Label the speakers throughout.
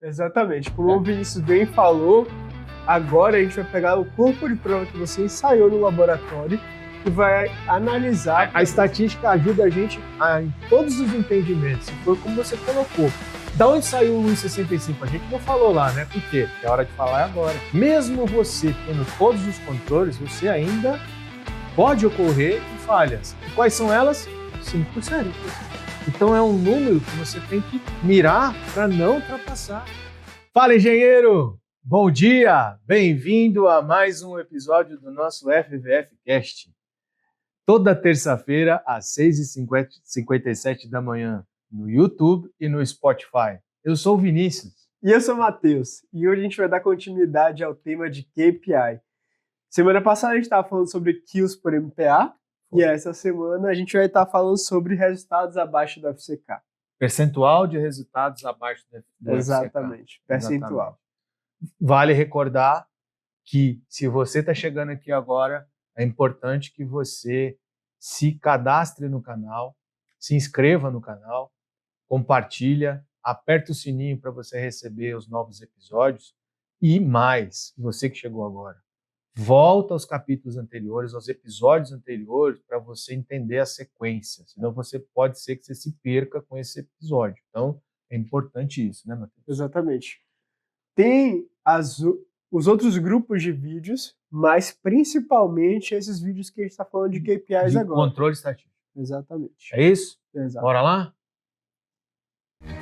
Speaker 1: Exatamente. Como o Vinícius bem falou, agora a gente vai pegar o corpo de prova que você ensaiou no laboratório e vai analisar. A estatística ajuda a gente em todos os entendimentos. Se for como você colocou. Da onde saiu o 1,65? A gente não falou lá, né? Por quê? É hora de falar agora. Mesmo você tendo todos os controles, você ainda pode ocorrer em falhas. E quais são elas? 5%. Então é um número que você tem que mirar para não ultrapassar. Fala, engenheiro! Bom dia! Bem-vindo a mais um episódio do nosso FVF Cast. Toda terça-feira, às 6h57 da manhã, no YouTube e no Spotify. Eu sou o Vinícius.
Speaker 2: E eu sou o Matheus. E hoje a gente vai dar continuidade ao tema de KPI. Semana passada a gente estava falando sobre kills por MPA. E essa semana a gente vai estar falando sobre resultados abaixo do FCK.
Speaker 1: Percentual de resultados abaixo do FCK.
Speaker 2: Exatamente, percentual.
Speaker 1: Exatamente. Vale recordar que se você está chegando aqui agora, é importante que você se cadastre no canal, se inscreva no canal, compartilha, aperta o sininho para você receber os novos episódios e mais, você que chegou agora, volta aos capítulos anteriores, aos episódios anteriores para você entender a sequência, senão pode ser que você se perca com esse episódio. Então, é importante isso, né, Matheus?
Speaker 2: Exatamente. Tem os outros grupos de vídeos, mas principalmente esses vídeos que a gente está falando de KPIs agora.
Speaker 1: Controle estatístico.
Speaker 2: Exatamente.
Speaker 1: É isso?
Speaker 2: Exato.
Speaker 1: Bora lá?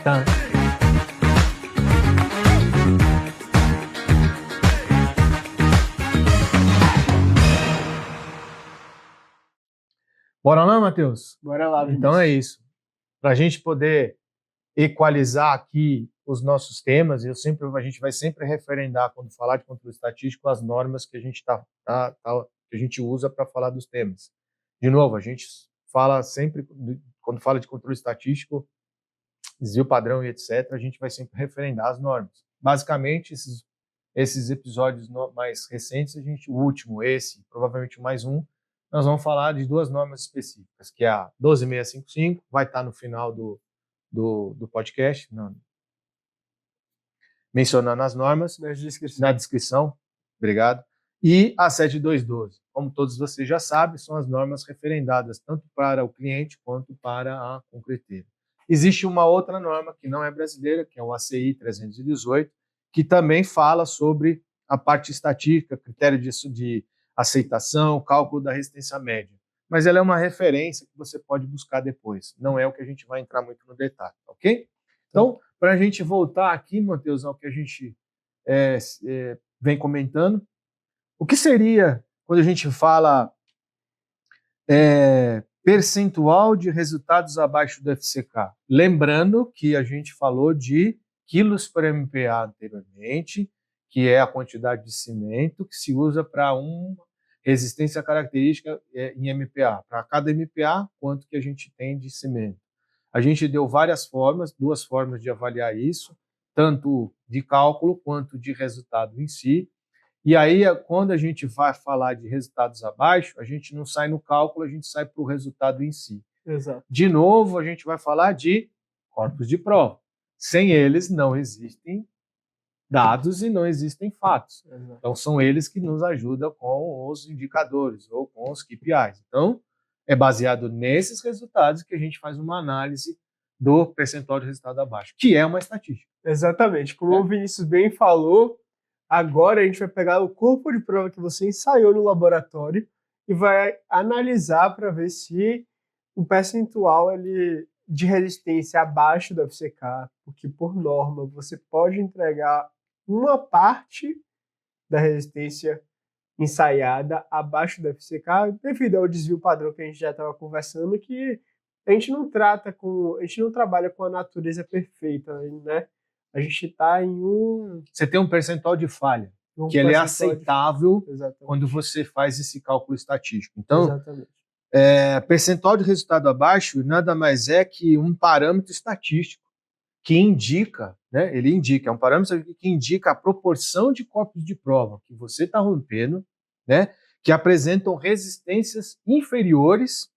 Speaker 1: Tá. Bora lá, Matheus?
Speaker 2: Bora lá, Vinícius.
Speaker 1: Então é isso. Para a gente poder equalizar aqui os nossos temas, a gente vai sempre referendar, quando falar de controle estatístico, as normas que a gente, que a gente usa para falar dos temas. De novo, a gente fala sempre, quando fala de controle estatístico, desvio padrão e etc., a gente vai sempre referendar as normas. Basicamente, esses episódios mais recentes, o último, esse, provavelmente mais um, nós vamos falar de duas normas específicas, que é a 12655, vai estar no final do podcast, mencionando as normas, na descrição, obrigado, e a 7212. Como todos vocês já sabem, são as normas referendadas tanto para o cliente quanto para a concreteira. Existe uma outra norma que não é brasileira, que é o ACI 318, que também fala sobre a parte estatística, critério de aceitação, cálculo da resistência média. Mas ela é uma referência que você pode buscar depois. Não é o que a gente vai entrar muito no detalhe, ok? Então, para a gente voltar aqui, Matheus, ao que a gente vem comentando, o que seria, quando a gente fala percentual de resultados abaixo do FCK? Lembrando que a gente falou de quilos por MPA anteriormente, que é a quantidade de cimento que se usa para uma resistência característica em MPA. Para cada MPA, quanto que a gente tem de cimento. A gente deu duas formas de avaliar isso, tanto de cálculo quanto de resultado em si. E aí, quando a gente vai falar de resultados abaixo, a gente não sai no cálculo, a gente sai para o resultado em si.
Speaker 2: Exato.
Speaker 1: De novo, a gente vai falar de corpos de prova. Sem eles, não existem dados e não existem fatos.
Speaker 2: Exato.
Speaker 1: Então, são eles que nos ajudam com os indicadores ou com os KPIs. Então, é baseado nesses resultados que a gente faz uma análise do percentual de resultado abaixo, que é uma estatística.
Speaker 2: Exatamente. Como o Vinícius bem falou, agora a gente vai pegar o corpo de prova que você ensaiou no laboratório e vai analisar para ver se o percentual de resistência abaixo do FCK, porque por norma você pode entregar uma parte da resistência ensaiada abaixo do FCK devido ao desvio padrão que a gente já estava conversando, que a gente não trabalha com a natureza perfeita, né? A gente está em
Speaker 1: Você tem um percentual de falha, que ele é aceitável
Speaker 2: Exatamente.
Speaker 1: Quando você faz esse cálculo estatístico. Então,
Speaker 2: Exatamente.
Speaker 1: Percentual de resultado abaixo nada mais é que um parâmetro estatístico que indica, né? Ele indica, é um parâmetro que indica a proporção de corpos de prova que você está rompendo, né? Que apresentam resistências inferiores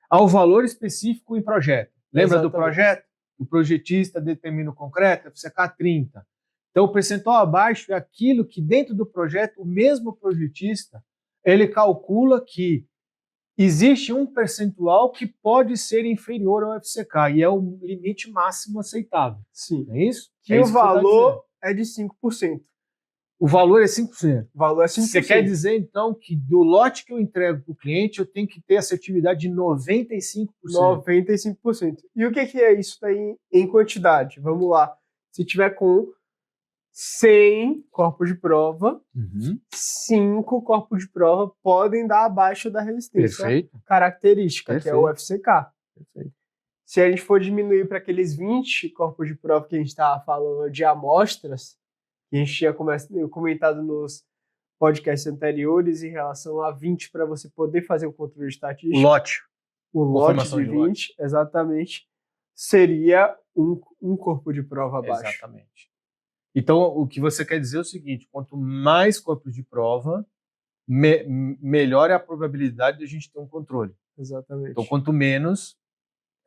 Speaker 1: ao valor específico em projeto. Lembra do projeto? O projetista determina o concreto, FCK 30.
Speaker 3: Então, o percentual abaixo é aquilo que dentro do projeto, o mesmo projetista, ele calcula que existe um percentual que pode ser inferior ao FCK, e é o limite máximo aceitável.
Speaker 1: Sim.
Speaker 3: Não é isso?
Speaker 1: Que
Speaker 3: é
Speaker 1: o
Speaker 3: isso que você tá
Speaker 1: valor
Speaker 3: dizendo.
Speaker 1: é de 5%.
Speaker 3: O valor é 5%.
Speaker 1: O valor é 5%.
Speaker 3: Você quer dizer, então, que do lote que eu entrego para o cliente, eu tenho que ter assertividade de 95%.
Speaker 1: 95%. E o que é isso daí em quantidade? Vamos lá. Se tiver com 100 corpos de prova, 5 corpos de prova podem dar abaixo da resistência característica,
Speaker 3: Perfeito.
Speaker 1: que é o FCK.
Speaker 3: Perfeito.
Speaker 1: Se a gente for diminuir para aqueles 20 corpos de prova que a gente estava falando de amostras, que a gente tinha comentado nos podcasts anteriores em relação a 20 para você poder fazer o controle estatístico. O lote de 20, exatamente, seria um corpo de prova abaixo.
Speaker 3: Exatamente. Então, o que você quer dizer é o seguinte, quanto mais corpos de prova, melhor é a probabilidade de a gente ter um controle.
Speaker 1: Exatamente.
Speaker 3: Então, quanto menos,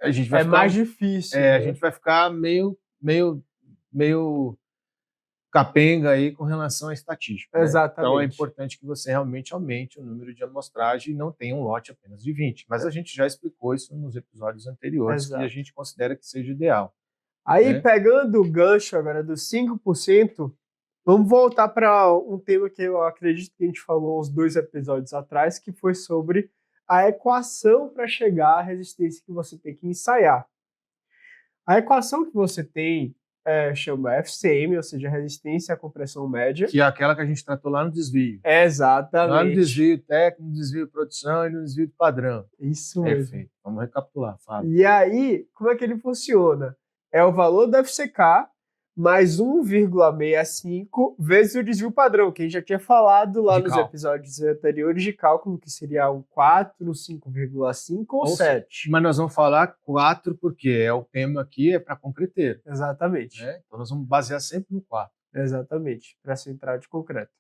Speaker 3: a gente vai ficar...
Speaker 1: mais difícil.
Speaker 3: A gente vai ficar meio capenga aí com relação à estatística.
Speaker 1: Exatamente.
Speaker 3: Né? Então, é importante que você realmente aumente o número de amostragem e não tenha um lote apenas de 20. Mas a gente já explicou isso nos episódios anteriores, que a gente considera que seja ideal.
Speaker 1: Aí, pegando o gancho agora dos 5%, vamos voltar para um tema que eu acredito que a gente falou uns 2 episódios atrás, que foi sobre a equação para chegar à resistência que você tem que ensaiar. A equação que você tem chama FCM, ou seja, resistência à compressão média.
Speaker 3: Que é aquela que a gente tratou lá no desvio.
Speaker 1: Exatamente.
Speaker 3: Lá no desvio técnico, no desvio de produção e no desvio de padrão.
Speaker 1: Isso mesmo.
Speaker 3: Perfeito. Vamos recapitular, Fábio.
Speaker 1: E aí, como é que ele funciona? É o valor do FCK mais 1,65 vezes o desvio padrão, que a gente já tinha falado lá nos episódios anteriores de cálculo, que seria um 4, 5,5 ou 7.
Speaker 3: Mas nós vamos falar 4 porque o tema aqui é para concreteiro.
Speaker 1: Exatamente.
Speaker 3: Né? Então nós vamos basear sempre no 4.
Speaker 1: Exatamente, para central de concreto.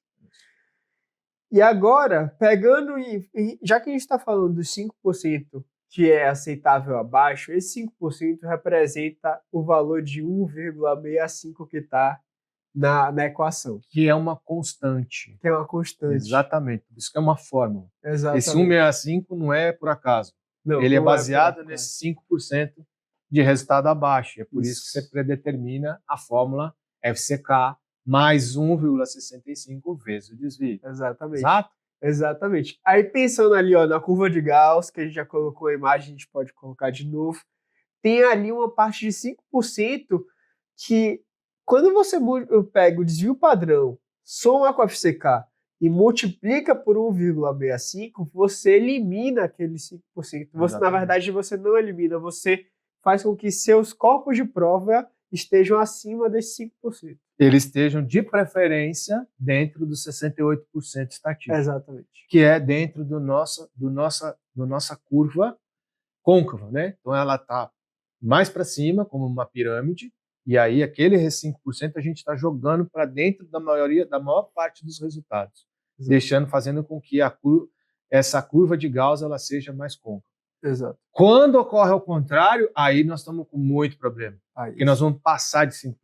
Speaker 1: E agora, pegando, já que a gente está falando dos 5%, que é aceitável abaixo, esse 5% representa o valor de 1,65 que está na equação.
Speaker 3: Que é uma constante.
Speaker 1: Que é uma constante.
Speaker 3: Exatamente. Por isso que é uma fórmula.
Speaker 1: Exatamente.
Speaker 3: Esse 1,65 não é por acaso. Não, ele é baseado nesse 5% de resultado abaixo. É por isso que você predetermina a fórmula FCK mais 1,65 vezes o desvio.
Speaker 1: Exatamente.
Speaker 3: Exato?
Speaker 1: Exatamente. Aí pensando ali na curva de Gauss, que a gente já colocou a imagem, a gente pode colocar de novo, tem ali uma parte de 5% que quando você pega o desvio padrão, soma com a FCK e multiplica por 1,65, você elimina aquele 5%. Você, na verdade, você não elimina, você faz com que seus corpos de prova estejam acima desse 5%.
Speaker 3: Eles estejam, de preferência, dentro dos 68% estatístico.
Speaker 1: Exatamente.
Speaker 3: Que é dentro do nossa curva côncava, né? Então, ela está mais para cima, como uma pirâmide, e aí aquele 5% a gente está jogando para dentro da maior parte dos resultados, fazendo com que essa curva de Gauss ela seja mais côncava.
Speaker 1: Exato.
Speaker 3: Quando ocorre ao contrário, aí nós estamos com muito problema, porque nós vamos passar de 5%.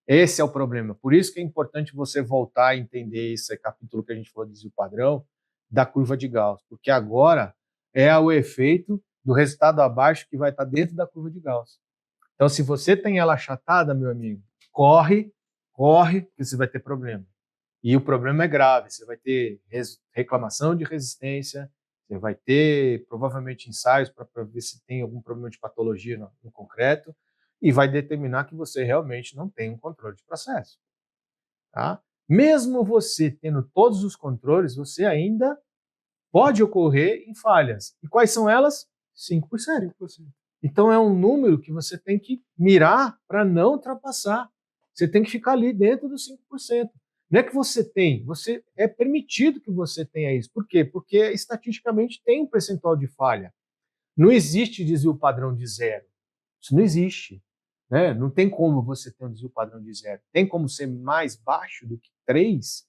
Speaker 3: Esse é o problema. Por isso que é importante você voltar a entender esse capítulo que a gente falou de desvio padrão da curva de Gauss, porque agora é o efeito do resultado abaixo que vai estar dentro da curva de Gauss. Então, se você tem ela achatada, meu amigo, corre, que você vai ter problema. E o problema é grave. Você vai ter reclamação de resistência, você vai ter provavelmente ensaios para ver se tem algum problema de patologia no concreto, e vai determinar que você realmente não tem um controle de processo. Tá? Mesmo você tendo todos os controles, você ainda pode ocorrer em falhas. E quais são elas? 5%. Então é um número que você tem que mirar para não ultrapassar. Você tem que ficar ali dentro dos 5%. Não é que é permitido que você tenha isso. Por quê? Porque estatisticamente tem um percentual de falha. Não existe desvio padrão de 0. Isso não existe. Né? Não tem como você ter um desvio padrão de 0. Tem como ser mais baixo do que 3?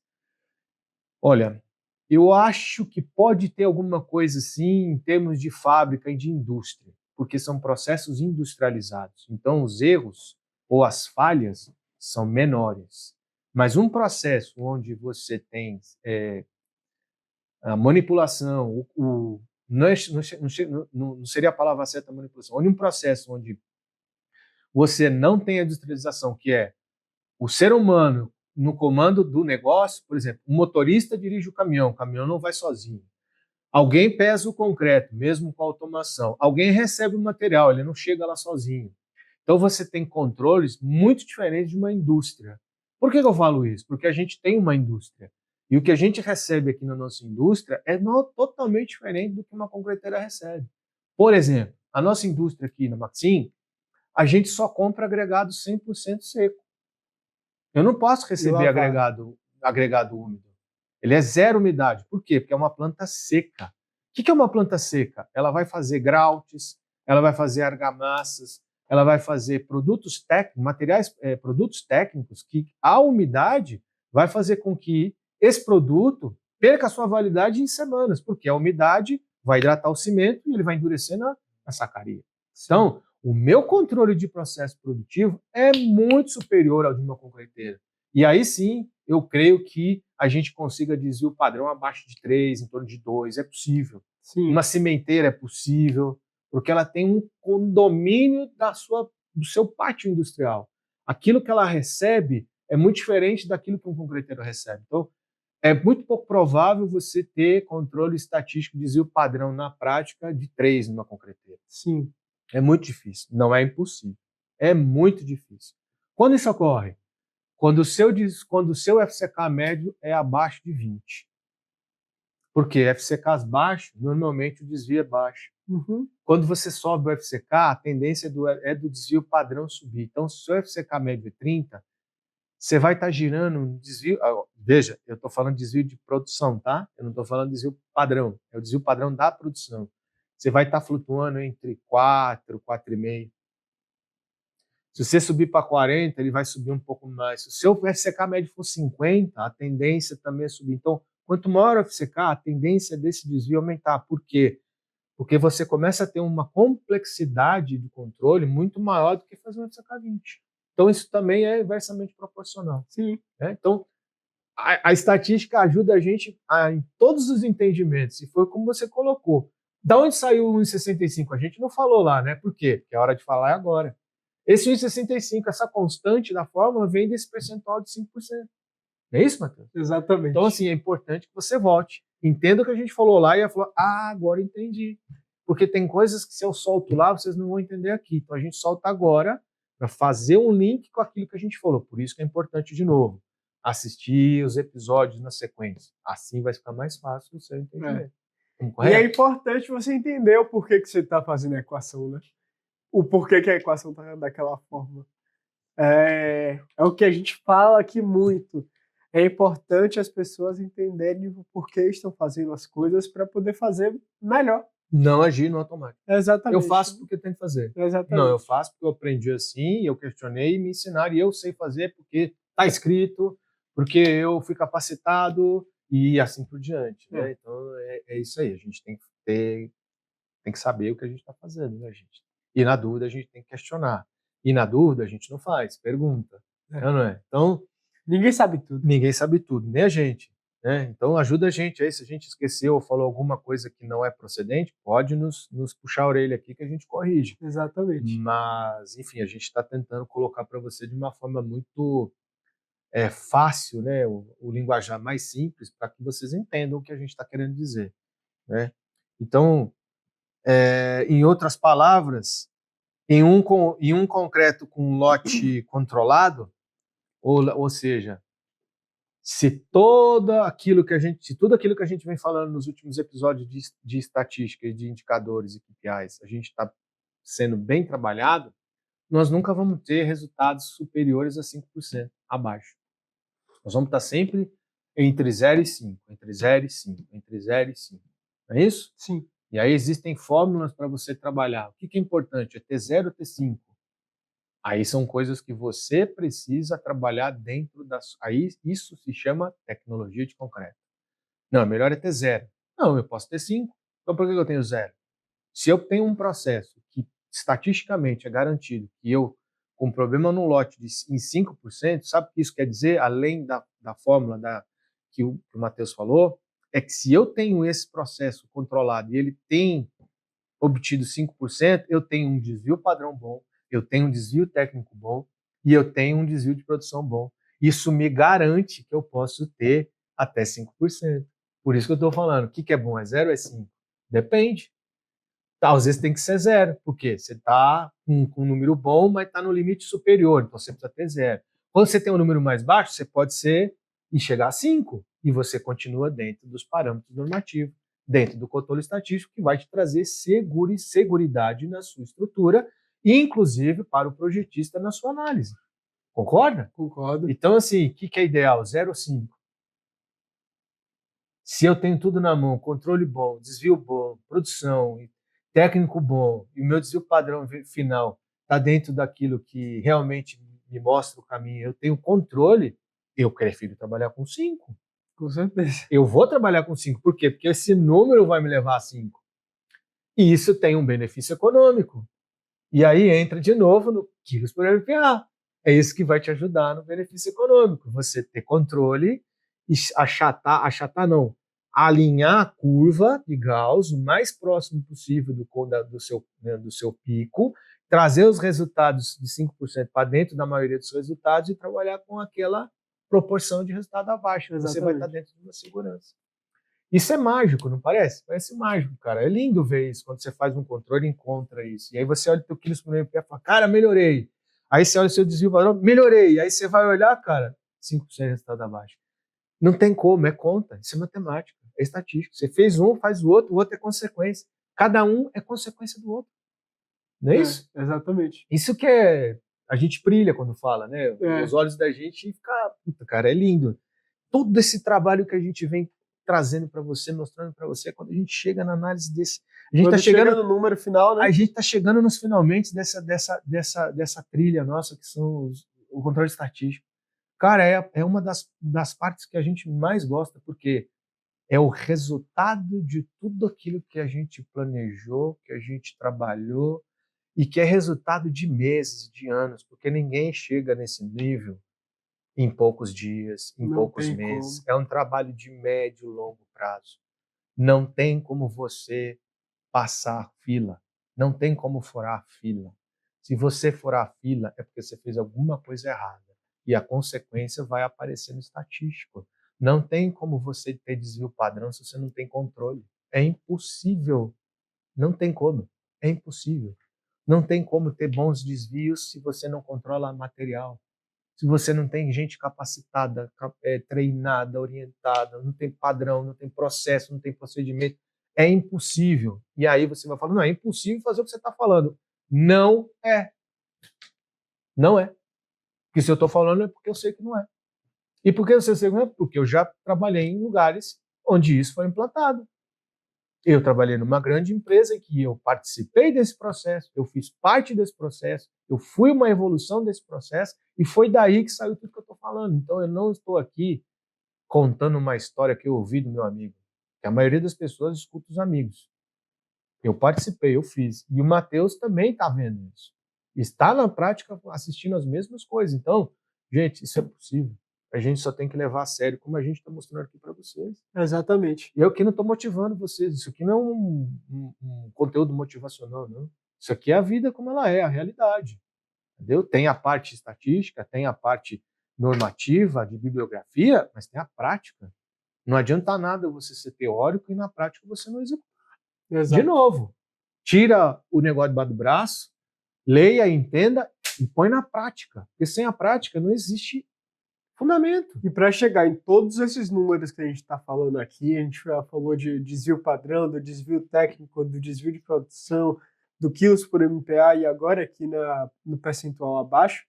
Speaker 3: Olha, eu acho que pode ter alguma coisa assim em termos de fábrica e de indústria, porque são processos industrializados. Então, os erros ou as falhas são menores. Mas um processo onde você tem a manipulação, não seria a palavra certa a manipulação, onde um processo onde você não tem a industrialização, que é o ser humano no comando do negócio, por exemplo, o motorista dirige o caminhão não vai sozinho. Alguém pesa o concreto, mesmo com a automação. Alguém recebe o material, ele não chega lá sozinho. Então você tem controles muito diferentes de uma indústria. Por que eu falo isso? Porque a gente tem uma indústria. E o que a gente recebe aqui na nossa indústria é totalmente diferente do que uma concreteira recebe. Por exemplo, a nossa indústria aqui na Maxim, a gente só compra agregado 100% seco. Eu não posso receber agregado úmido. Ele é zero umidade. Por quê? Porque é uma planta seca. O que é uma planta seca? Ela vai fazer grautes, ela vai fazer argamassas, ela vai fazer produtos técnicos, produtos técnicos que a umidade vai fazer com que esse produto perca a sua validade em semanas, porque a umidade vai hidratar o cimento e ele vai endurecer na sacaria. Então, o meu controle de processo produtivo é muito superior ao de uma concreteira. E aí sim, eu creio que a gente consiga desvio padrão abaixo de 3, em torno de 2, é possível.
Speaker 1: Sim.
Speaker 3: Uma cimenteira é possível, porque ela tem um condomínio do seu pátio industrial. Aquilo que ela recebe é muito diferente daquilo que um concreteiro recebe. Então, é muito pouco provável você ter controle estatístico de desvio padrão na prática de 3 numa concreteira.
Speaker 1: Sim.
Speaker 3: É muito difícil, não é impossível. É muito difícil. Quando isso ocorre? Quando o seu FCK médio é abaixo de 20. Por quê? FCKs baixos, normalmente o desvio é baixo.
Speaker 1: Uhum.
Speaker 3: Quando você sobe o FCK, a tendência é do desvio padrão subir. Então, se o seu FCK médio é 30, você vai estar girando um desvio... Veja, eu estou falando de desvio de produção, tá? Eu não estou falando de desvio padrão. É o desvio padrão da produção. Você vai estar flutuando entre 4, 4,5. Se você subir para 40, ele vai subir um pouco mais. Se o seu FCK médio for 50, a tendência também é subir. Então, quanto maior o FCK, a tendência desse desvio aumentar. Por quê? Porque você começa a ter uma complexidade de controle muito maior do que fazer um FCK 20. Então, isso também é inversamente proporcional.
Speaker 1: Sim.
Speaker 3: Então, a estatística ajuda a gente em todos os entendimentos. E foi como você colocou. Da onde saiu o 1,65? A gente não falou lá, né? Por quê? Porque a hora de falar é agora. Esse 1,65, essa constante da fórmula, vem desse percentual de 5%. Não é isso, Matheus?
Speaker 1: Exatamente.
Speaker 3: Então, assim, é importante que você volte. Entenda o que a gente falou lá e falou, agora entendi. Porque tem coisas que se eu solto lá, vocês não vão entender aqui. Então, a gente solta agora para fazer um link com aquilo que a gente falou. Por isso que é importante, de novo, assistir os episódios na sequência. Assim vai ficar mais fácil o seu entendimento.
Speaker 1: E é importante você entender o porquê que você está fazendo a equação, né? O porquê que a equação está daquela forma. É o que a gente fala aqui muito. É importante as pessoas entenderem o porquê estão fazendo as coisas para poder fazer melhor.
Speaker 3: Não agir no automático.
Speaker 1: Exatamente.
Speaker 3: Eu faço porque tenho que fazer.
Speaker 1: Exatamente.
Speaker 3: Não, eu faço porque eu aprendi assim, eu questionei e me ensinaram, e eu sei fazer porque está escrito, porque eu fui capacitado e assim por diante. Né? Então, é isso aí. A gente tem que saber o que a gente está fazendo, né, gente? E na dúvida a gente tem que questionar. E na dúvida a gente não faz, pergunta. Não é? Então,
Speaker 1: ninguém sabe tudo.
Speaker 3: Ninguém sabe tudo, nem a gente. Né? Então ajuda a gente aí, se a gente esqueceu ou falou alguma coisa que não é procedente, pode nos puxar a orelha aqui que a gente corrige.
Speaker 1: Exatamente.
Speaker 3: Mas, enfim, a gente está tentando colocar para você de uma forma muito fácil, né? o linguajar mais simples, para que vocês entendam o que a gente está querendo dizer. Né? Então, em outras palavras, em um concreto com lote controlado, ou seja, se tudo aquilo que a gente vem falando nos últimos episódios de estatística e de indicadores e KPIs, a gente está sendo bem trabalhado, nós nunca vamos ter resultados superiores a 5% abaixo. Nós vamos estar sempre entre 0 e 5, entre 0 e 5, entre 0 e 5. Não é isso?
Speaker 1: Sim.
Speaker 3: E aí existem fórmulas para você trabalhar. O que é importante? É ter 0 ou ter 5? Aí são coisas que você precisa trabalhar dentro das... Aí isso se chama tecnologia de concreto. Não, melhor é ter 0. Não, eu posso ter 5. Então por que eu tenho 0? Se eu tenho um processo que estatisticamente é garantido que eu com problema no lote em 5%, sabe o que isso quer dizer? Além da fórmula que o Matheus falou, é que se eu tenho esse processo controlado e ele tem obtido 5%, eu tenho um desvio padrão bom, eu tenho um desvio técnico bom e eu tenho um desvio de produção bom. Isso me garante que eu posso ter até 5%. Por isso que eu estou falando, o que é bom? É 0 ou é 5? Depende. Às vezes tem que ser 0, porque você está com um número bom, mas está no limite superior, então você precisa ter 0. Quando você tem um número mais baixo, você pode ser e chegar a 5, e você continua dentro dos parâmetros normativos, dentro do controle estatístico, que vai te trazer seguridade na sua estrutura, e inclusive para o projetista na sua análise. Concorda?
Speaker 1: Concordo.
Speaker 3: Então, assim, o que é ideal? 0 ou 5? Se eu tenho tudo na mão, controle bom, desvio bom, produção, técnico bom, e o meu desvio padrão final está dentro daquilo que realmente me mostra o caminho, eu tenho controle, eu prefiro trabalhar com 5.
Speaker 1: Com certeza.
Speaker 3: Eu vou trabalhar com 5. Por quê? Porque esse número vai me levar a 5. E isso tem um benefício econômico. E aí entra de novo no quilos por MPA. É isso que vai te ajudar no benefício econômico. Você ter controle e alinhar a curva de Gauss o mais próximo possível do seu pico, trazer os resultados de 5% para dentro da maioria dos resultados e trabalhar com aquela proporção de resultado abaixo. Exatamente. Você vai estar dentro de uma segurança. Isso é mágico, não parece? Parece mágico, cara. É lindo ver isso, quando você faz um controle e encontra isso. E aí você olha o teu quilos por MPA e fala, cara, melhorei. Aí você olha o seu desvio padrão, melhorei. Aí você vai olhar, cara, 5% de resultado abaixo. Não tem como, é conta, isso é matemática, é estatística. Você fez um, faz o outro é consequência. Cada um é consequência do outro. Não é isso?
Speaker 1: Exatamente.
Speaker 3: Isso que a gente brilha quando fala, né? Os olhos da gente fica, puta, cara, é lindo. Todo esse trabalho que a gente vem trazendo para você, mostrando para você, quando a gente chega na análise desse, a gente está chegando
Speaker 1: no número final, né?
Speaker 3: A gente está chegando nos finalmente dessa trilha nossa que são o controle estatístico. Cara, é uma das partes que a gente mais gosta, porque é o resultado de tudo aquilo que a gente planejou, que a gente trabalhou, e que é resultado de meses, de anos, porque ninguém chega nesse nível em poucos dias, em poucos meses. É um trabalho de médio e longo prazo. Não tem como você passar fila. Não tem como furar a fila. Se você furar a fila, é porque você fez alguma coisa errada. E a consequência vai aparecer no estatístico. Não tem como você ter desvio padrão se você não tem controle. É impossível. Não tem como. É impossível. Não tem como ter bons desvios se você não controla material. Se você não tem gente capacitada, treinada, orientada, não tem padrão, não tem processo, não tem procedimento, é impossível. E aí você vai falar, não, é impossível fazer o que você está falando. Não é. Não é. Porque se eu estou falando é porque eu sei que não é. E por que eu sei que não é? Porque eu já trabalhei em lugares onde isso foi implantado. Eu trabalhei numa grande empresa que eu participei desse processo, eu fiz parte desse processo, eu fui uma evolução desse processo e foi daí que saiu tudo que eu estou falando. Então eu não estou aqui contando uma história que eu ouvi do meu amigo, que a maioria das pessoas escuta os amigos. Eu participei, eu fiz. E o Matheus também está vendo isso. Está na prática assistindo as mesmas coisas. Então, gente, isso é possível. A gente só tem que levar a sério, como a gente está mostrando aqui para vocês.
Speaker 1: Exatamente.
Speaker 3: E eu aqui não estou motivando vocês. Isso aqui não é um conteúdo motivacional, não. Isso aqui é a vida como ela é, a realidade. Entendeu? Tem a parte estatística, tem a parte normativa, de bibliografia, mas tem a prática. Não adianta nada você ser teórico e na prática você não executar.
Speaker 1: Exato.
Speaker 3: De novo, tira o negócio debaixo do braço, leia, entenda e põe na prática. Porque sem a prática não existe fundamento.
Speaker 1: E para chegar em todos esses números que a gente está falando aqui, a gente já falou de desvio padrão, do desvio técnico, do desvio de produção, do quilos por MPA e agora aqui no percentual abaixo,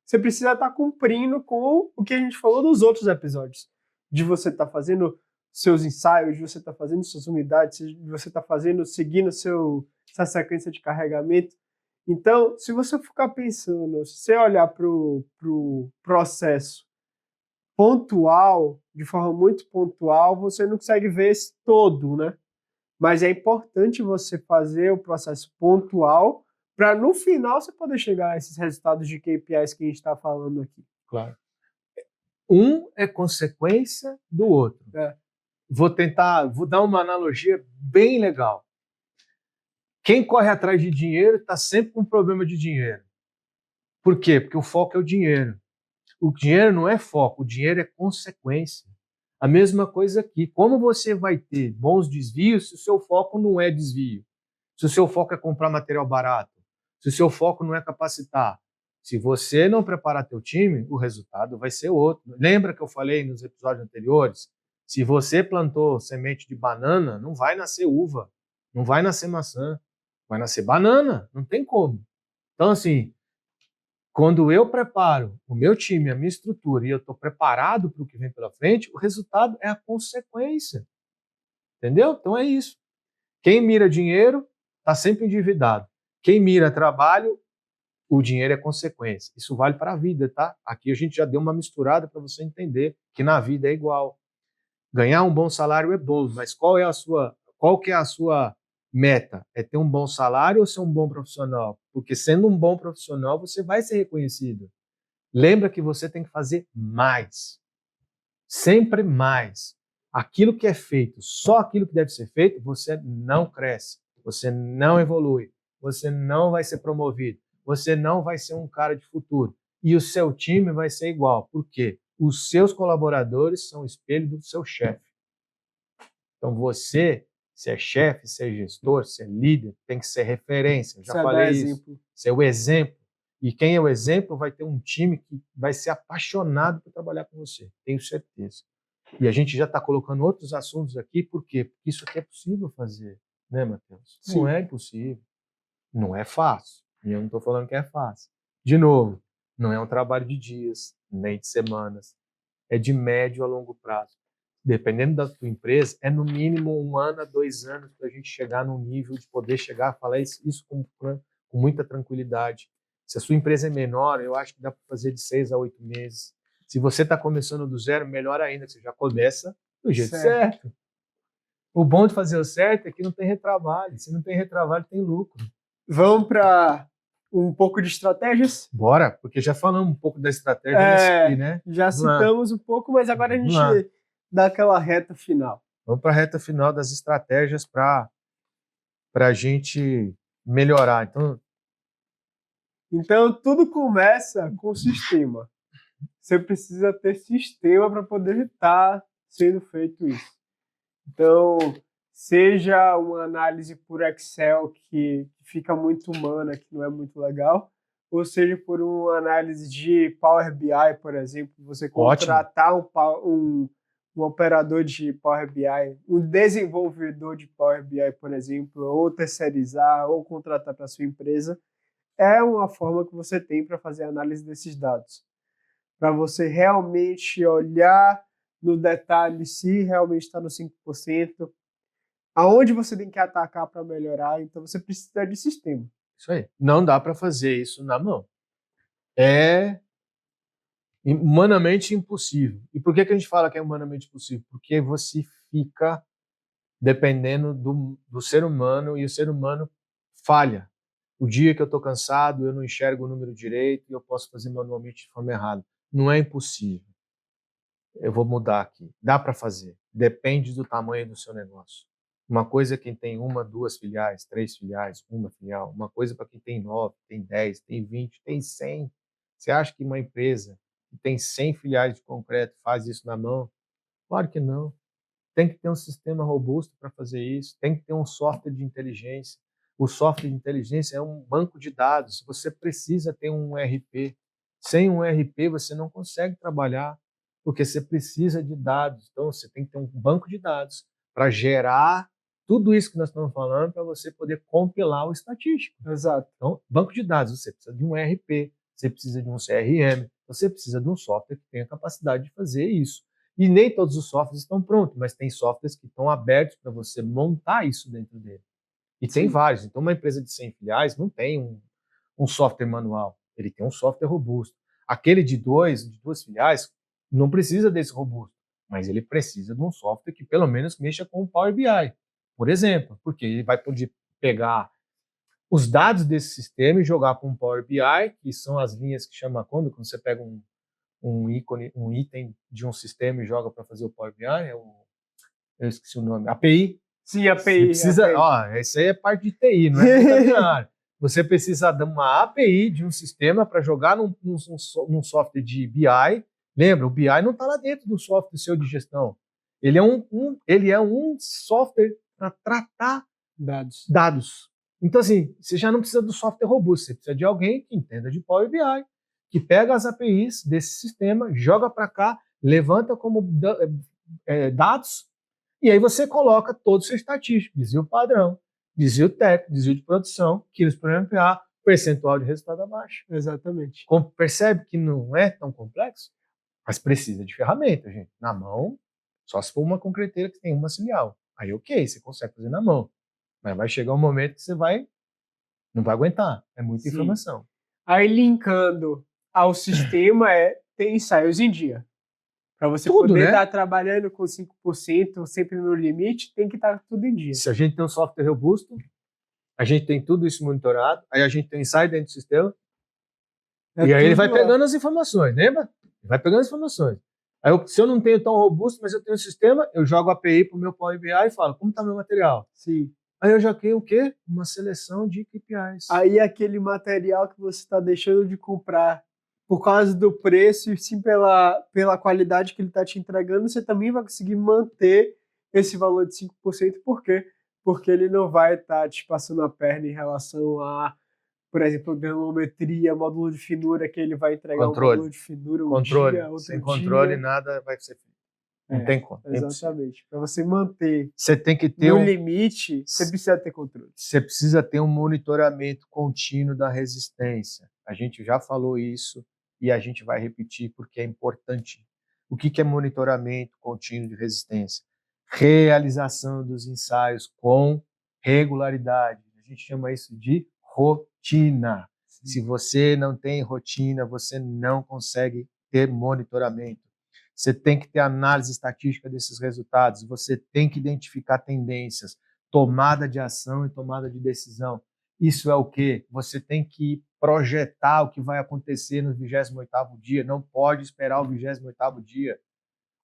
Speaker 1: você precisa estar cumprindo com o que a gente falou nos outros episódios. De você estar fazendo seus ensaios, de você estar fazendo suas unidades, de você estar seguindo essa sequência de carregamento. Então, se você ficar pensando, se você olhar para o processo pontual, de forma muito pontual, você não consegue ver esse todo, né? Mas é importante você fazer o processo pontual para no final você poder chegar a esses resultados de KPIs que a gente está falando aqui.
Speaker 3: Claro. Um é consequência do outro. Vou dar uma analogia bem legal. Quem corre atrás de dinheiro está sempre com problema de dinheiro. Por quê? Porque o foco é o dinheiro. O dinheiro não é foco, o dinheiro é consequência. A mesma coisa aqui. Como você vai ter bons desvios se o seu foco não é desvio? Se o seu foco é comprar material barato? Se o seu foco não é capacitar? Se você não preparar teu time, o resultado vai ser outro. Lembra que eu falei nos episódios anteriores? Se você plantou semente de banana, não vai nascer uva, não vai nascer maçã, vai nascer banana, não tem como. Então, assim, quando eu preparo o meu time, a minha estrutura, e eu estou preparado para o que vem pela frente, o resultado é a consequência. Entendeu? Então é isso. Quem mira dinheiro está sempre endividado. Quem mira trabalho, o dinheiro é consequência. Isso vale para a vida, tá? Aqui a gente já deu uma misturada para você entender que na vida é igual. Ganhar um bom salário é bom, mas qual que é a sua meta? É ter um bom salário ou ser um bom profissional? Porque sendo um bom profissional, você vai ser reconhecido. Lembra que você tem que fazer mais. Sempre mais. Aquilo que é feito, só aquilo que deve ser feito, você não cresce, você não evolui, você não vai ser promovido, você não vai ser um cara de futuro. E o seu time vai ser igual. Por quê? Os seus colaboradores são o espelho do seu chefe. Então você, se é chefe, se é gestor, se é líder, tem que ser referência. Eu já falei isso. Ser o exemplo. E quem é o exemplo vai ter um time que vai ser apaixonado por trabalhar com você. Tenho certeza. E a gente já está colocando outros assuntos aqui, por quê? Porque isso aqui é possível fazer, né, Matheus? Sim. Não é impossível. Não é fácil. E eu não estou falando que é fácil. De novo, não é um trabalho de dias, nem de semanas. É de médio a longo prazo. Dependendo da tua empresa, é no mínimo 1 ano a 2 anos para a gente chegar num nível de poder chegar a falar isso com muita tranquilidade. Se a sua empresa é menor, eu acho que dá para fazer de 6 a 8 meses. Se você está começando do zero, melhor ainda, você já começa do jeito certo. O bom de fazer o certo é que não tem retrabalho. Se não tem retrabalho, tem lucro.
Speaker 1: Vamos para um pouco de estratégias?
Speaker 3: Bora, porque já falamos um pouco da estratégia nesse aqui, né?
Speaker 1: Já citamos um pouco, mas agora a gente dá aquela reta final.
Speaker 3: Vamos para a reta final das estratégias para a gente melhorar.
Speaker 1: Então, tudo começa com sistema. Você precisa ter sistema para poder estar sendo feito isso. Então, seja uma análise por Excel que fica muito humana, que não é muito legal, ou seja por uma análise de Power BI, por exemplo, você contratar um operador de Power BI, um desenvolvedor de Power BI, por exemplo, ou terceirizar, ou contratar para a sua empresa, é uma forma que você tem para fazer a análise desses dados. Para você realmente olhar no detalhe se realmente está no 5%, aonde você tem que atacar para melhorar, então você precisa de sistema.
Speaker 3: Isso aí. Não dá para fazer isso na mão. É humanamente impossível. E por que a gente fala que é humanamente impossível? Porque você fica dependendo do ser humano e o ser humano falha. O dia que eu estou cansado, eu não enxergo o número direito e eu posso fazer manualmente de forma errada. Não é impossível. Eu vou mudar aqui. Dá para fazer. Depende do tamanho do seu negócio. Uma coisa é quem tem 1, 2 filiais, 3 filiais, 1 filial. Uma coisa para quem tem 9, tem 10, tem 20, tem 100. Você acha que uma empresa que tem 100 filiais de concreto faz isso na mão? Claro que não. Tem que ter um sistema robusto para fazer isso. Tem que ter um software de inteligência. O software de inteligência é um banco de dados. Você precisa ter um ERP. Sem um ERP, você não consegue trabalhar, porque você precisa de dados. Então, você tem que ter um banco de dados para gerar tudo isso que nós estamos falando, para você poder compilar o estatístico.
Speaker 1: Exato.
Speaker 3: Então, banco de dados, você precisa de um ERP, você precisa de um CRM, você precisa de um software que tenha capacidade de fazer isso. E nem todos os softwares estão prontos, mas tem softwares que estão abertos para você montar isso dentro dele. E tem vários. Então, uma empresa de 100 filiais não tem um software manual. Ele tem um software robusto. Aquele de 2 filiais não precisa desse robusto, mas ele precisa de um software que pelo menos mexa com o Power BI, por exemplo, porque ele vai poder pegar os dados desse sistema e jogar para um Power BI, que são as linhas que chama quando você pega um item de um sistema e joga para fazer o Power BI, eu esqueci o nome, API.
Speaker 1: Sim, API.
Speaker 3: Precisa,
Speaker 1: API.
Speaker 3: ó, isso aí é parte de TI, não é? Você precisa de uma API de um sistema para jogar num software de BI. Lembra, o BI não está lá dentro do software seu de gestão. Ele é um software para tratar dados. Então, assim, você já não precisa do software robusto, você precisa de alguém que entenda de Power BI, que pega as APIs desse sistema, joga para cá, levanta como dados, e aí você coloca todo o seu estatístico, desvio padrão, desvio técnico, desvio de produção, quilos por MPA, percentual de resultado abaixo.
Speaker 1: Exatamente.
Speaker 3: Percebe que não é tão complexo? Mas precisa de ferramenta, gente. Na mão, só se for uma concreteira que tem uma cilial. Aí ok, você consegue fazer na mão. Mas vai chegar um momento que você não vai aguentar. É muita informação.
Speaker 1: Aí linkando ao sistema ter ensaios em dia. Para você poder estar trabalhando com 5%, sempre no limite, tem que estar tudo em dia.
Speaker 3: Se a gente tem um software robusto, a gente tem tudo isso monitorado, aí a gente tem um ensaio dentro do sistema, e aí ele vai pegando as informações, lembra? Vai pegando as informações. Aí se eu não tenho tão robusto, mas eu tenho um sistema, eu jogo a API para o meu Power BI e falo, como está meu material?
Speaker 1: Sim.
Speaker 3: Aí eu já tenho o quê? Uma seleção de KPIs.
Speaker 1: Aí aquele material que você está deixando de comprar por causa do preço e sim pela qualidade que ele está te entregando, você também vai conseguir manter esse valor de 5%. Por quê? Porque ele não vai estar te passando a perna em relação a, por exemplo, granulometria, módulo de finura, que ele vai entregar um módulo de finura um dia, outro
Speaker 3: sem controle, nada vai ser feito. Não tem como.
Speaker 1: Exatamente. Para você manter
Speaker 3: você tem que ter
Speaker 1: no limite, você precisa ter controle.
Speaker 3: Você precisa ter um monitoramento contínuo da resistência. A gente já falou isso e a gente vai repetir porque é importante. O que é monitoramento contínuo de resistência? Realização dos ensaios com regularidade. A gente chama isso de rotina. Se você não tem rotina, você não consegue ter monitoramento. Você tem que ter análise estatística desses resultados, você tem que identificar tendências, tomada de ação e tomada de decisão. Isso é o quê? Você tem que projetar o que vai acontecer no 28º dia, não pode esperar o 28º dia.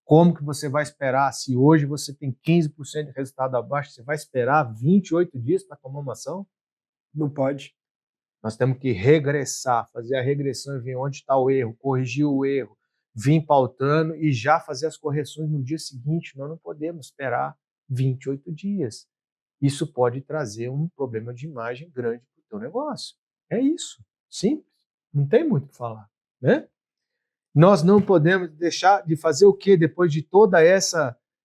Speaker 3: Como que você vai esperar? Se hoje você tem 15% de resultado abaixo, você vai esperar 28 dias para tomar uma ação?
Speaker 1: Não pode.
Speaker 3: Nós temos que regressar, fazer a regressão e ver onde está o erro, corrigir o erro, vir pautando e já fazer as correções no dia seguinte. Nós não podemos esperar 28 dias. Isso pode trazer um problema de imagem grande para o teu negócio. É isso. Simples. Não tem muito o que falar, né? Nós não podemos deixar de fazer o quê? Depois de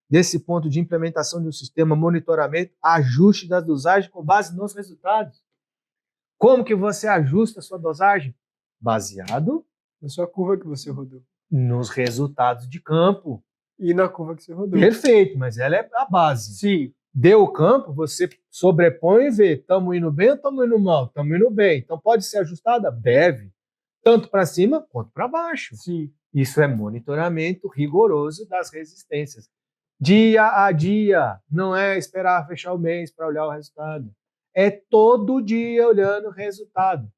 Speaker 3: desse ponto de implementação de um sistema, monitoramento, ajuste das dosagens com base nos resultados. Como que você ajusta a sua dosagem? Baseado
Speaker 1: na sua curva que você rodou.
Speaker 3: Nos resultados de campo.
Speaker 1: E na curva que você rodou.
Speaker 3: Perfeito, mas ela é a base.
Speaker 1: Sim.
Speaker 3: Deu o campo, você sobrepõe e vê, estamos indo bem ou estamos indo mal? Estamos indo bem. Então pode ser ajustada? Deve. Tanto para cima quanto para baixo.
Speaker 1: Sim.
Speaker 3: Isso é monitoramento rigoroso das resistências. Dia a dia, não é esperar fechar o mês para olhar o resultado. É todo dia olhando o resultado.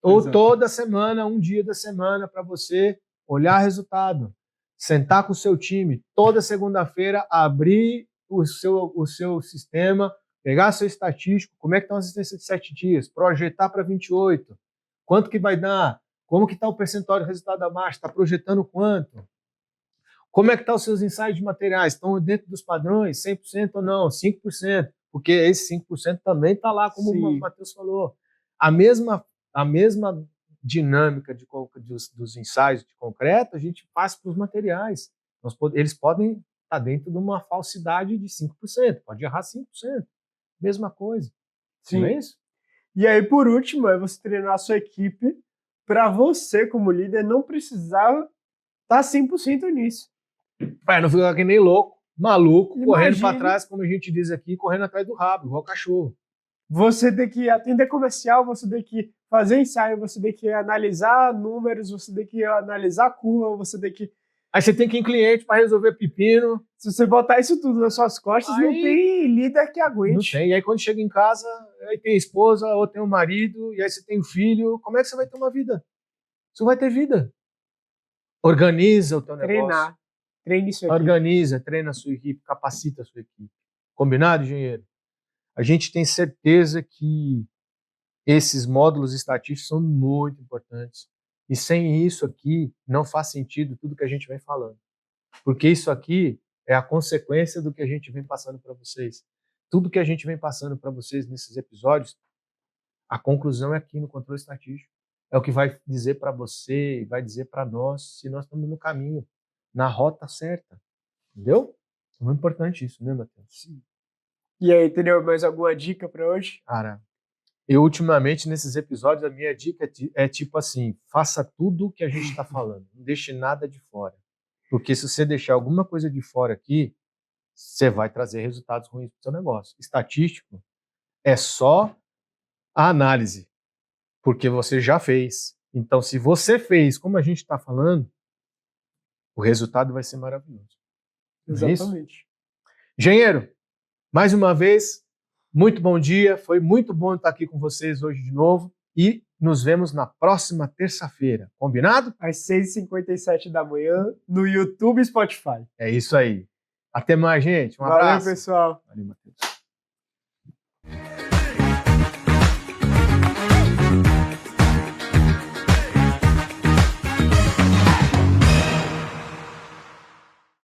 Speaker 3: Ou toda semana, um dia da semana, para você olhar resultado. Sentar com o seu time, toda segunda-feira, abrir o seu sistema, pegar seu estatístico, como é que estão as assistências de 7 dias, projetar para 28. Quanto que vai dar? Como que está o percentual de resultado abaixo? Está projetando quanto? Como é que estão os seus ensaios de materiais? Estão dentro dos padrões, 100% ou não? 5%. Porque esse 5% também está lá, como o Matheus falou. A mesma dinâmica dos ensaios de concreto, a gente passa para os materiais. Eles podem estar dentro de uma falsidade de 5%, pode errar 5%. Mesma coisa.
Speaker 1: Sim.
Speaker 3: Não é isso?
Speaker 1: E aí, por último, é você treinar a sua equipe para você, como líder, não precisar estar 100% nisso.
Speaker 3: Para não ficar que nem louco, maluco, correndo para trás, como a gente diz aqui, correndo atrás do rabo, igual cachorro.
Speaker 1: Você tem que atender comercial, você tem que fazer ensaio, você tem que analisar números, você tem que analisar curva, você tem que
Speaker 3: Aí você tem que ir em cliente para resolver pepino.
Speaker 1: Se você botar isso tudo nas suas costas, não tem líder que aguente.
Speaker 3: Não tem. E aí quando chega em casa, aí tem a esposa, ou tem o marido, e aí você tem o filho. Como é que você vai ter uma vida? Você não vai ter vida. Organiza o teu negócio.
Speaker 1: Treine sua equipe.
Speaker 3: Organiza, treina a sua equipe, capacita a sua equipe. Combinado, engenheiro? A gente tem certeza que esses módulos estatísticos são muito importantes. E sem isso aqui, não faz sentido tudo que a gente vem falando. Porque isso aqui é a consequência do que a gente vem passando para vocês. Tudo que a gente vem passando para vocês nesses episódios, a conclusão é aqui no controle estatístico. É o que vai dizer para você e vai dizer para nós se nós estamos no caminho, na rota certa. Entendeu? É muito importante isso, né, Matheus?
Speaker 1: Sim. E aí, entendeu? Mais alguma dica para hoje?
Speaker 3: Cara, eu ultimamente nesses episódios a minha dica é tipo assim, faça tudo o que a gente está falando, não deixe nada de fora. Porque se você deixar alguma coisa de fora aqui, você vai trazer resultados ruins para o seu negócio. Estatístico é só a análise, porque você já fez. Então, se você fez como a gente está falando, o resultado vai ser maravilhoso.
Speaker 1: Exatamente.
Speaker 3: Engenheiro, mais uma vez, muito bom dia. Foi muito bom estar aqui com vocês hoje de novo. E nos vemos na próxima terça-feira. Combinado?
Speaker 1: Às 6h57 da manhã, no YouTube e Spotify.
Speaker 3: É isso aí. Até mais, gente. Um abraço.
Speaker 1: Valeu, pessoal.
Speaker 3: Valeu, Matheus.